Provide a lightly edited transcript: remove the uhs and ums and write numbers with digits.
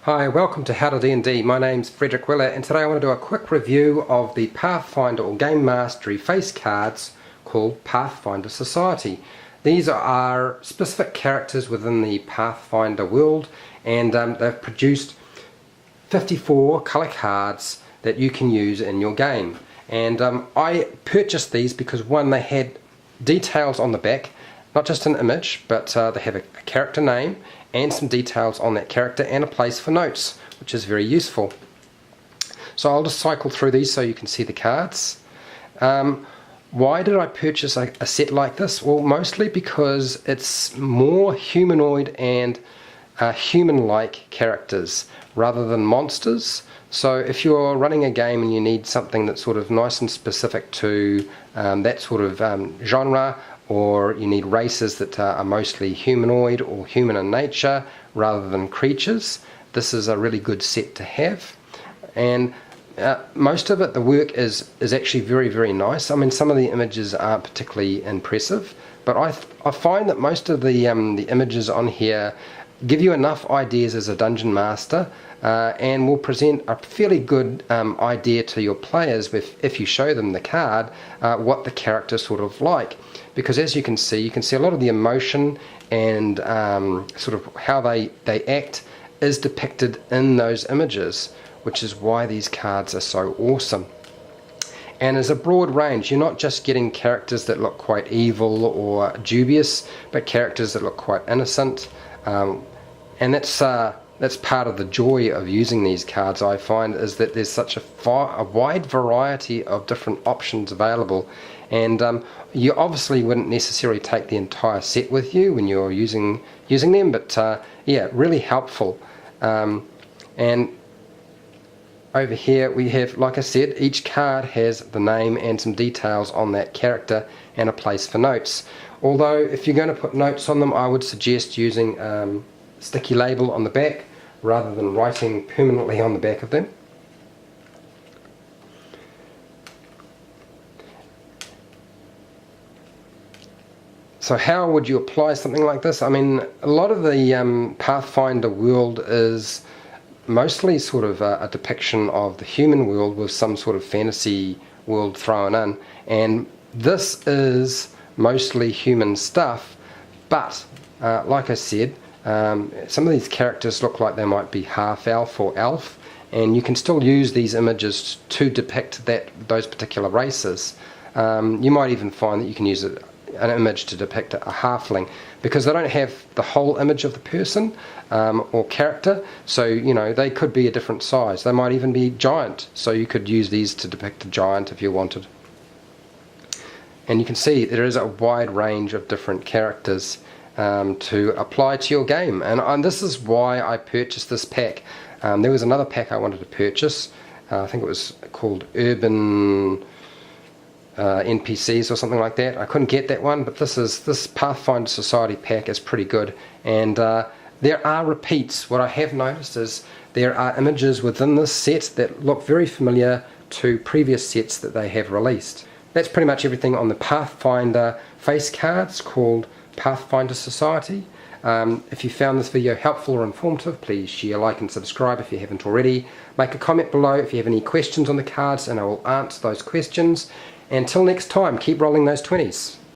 Hi, welcome to How to D&D. My name's Frederick Willett, and today I want to do a quick review of the Pathfinder or Game Mastery face cards called Pathfinder Society. These are specific characters within the Pathfinder world, and they've produced 54 colour cards that you can use in your game. And I purchased these because, one, they had details on the back, not just an image, but they have a character name and some details on that character and a place for notes, which is very useful. So I'll just cycle through these so you can see the cards. Why did I purchase a set like this? Well, mostly because it's more humanoid and human-like characters rather than monsters. So if you're running a game and you need something that's sort of nice and specific to that sort of genre, or you need races that are mostly humanoid or human in nature rather than creatures, this is a really good set to have. And most of it, the work is actually very, very nice. I mean, some of the images aren't particularly impressive, but I find that most of the images on here give you enough ideas as a dungeon master and will present a fairly good idea to your players if you show them the card, what the character's sort of like. Because as you can see a lot of the emotion and sort of how they act is depicted in those images, which is why these cards are so awesome. And there's a broad range. You're not just getting characters that look quite evil or dubious, but characters that look quite innocent. And that's part of the joy of using these cards, I find, is that there's such a wide variety of different options available. And you obviously wouldn't necessarily take the entire set with you when you're using them, but yeah, really helpful. And over here we have, like I said, each card has the name and some details on that character and a place for notes. Although if you're going to put notes on them, I would suggest using sticky label on the back rather than writing permanently on the back of them. So how would you apply something like this? I mean, a lot of the Pathfinder world is mostly sort of a depiction of the human world with some sort of fantasy world thrown in, and this is mostly human stuff, but like I said, some of these characters look like they might be half elf or elf, and you can still use these images to depict those particular races. You might even find that you can use an image to depict a halfling, because they don't have the whole image of the person or character, so you know, they could be a different size. They might even be giant, so you could use these to depict a giant if you wanted. And you can see there is a wide range of different characters to apply to your game, and this is why I purchased this pack. There was another pack I wanted to purchase. I think it was called Urban NPCs or something like that. I couldn't get that one, but this Pathfinder Society pack is pretty good. And there are repeats. What I have noticed is there are images within this set that look very familiar to previous sets that they have released. That's pretty much everything on the Pathfinder face cards called Pathfinder Society. If you found this video helpful or informative, please share, like and subscribe if you haven't already. Make a comment below if you have any questions on the cards and I will answer those questions. Until next time, keep rolling those 20s.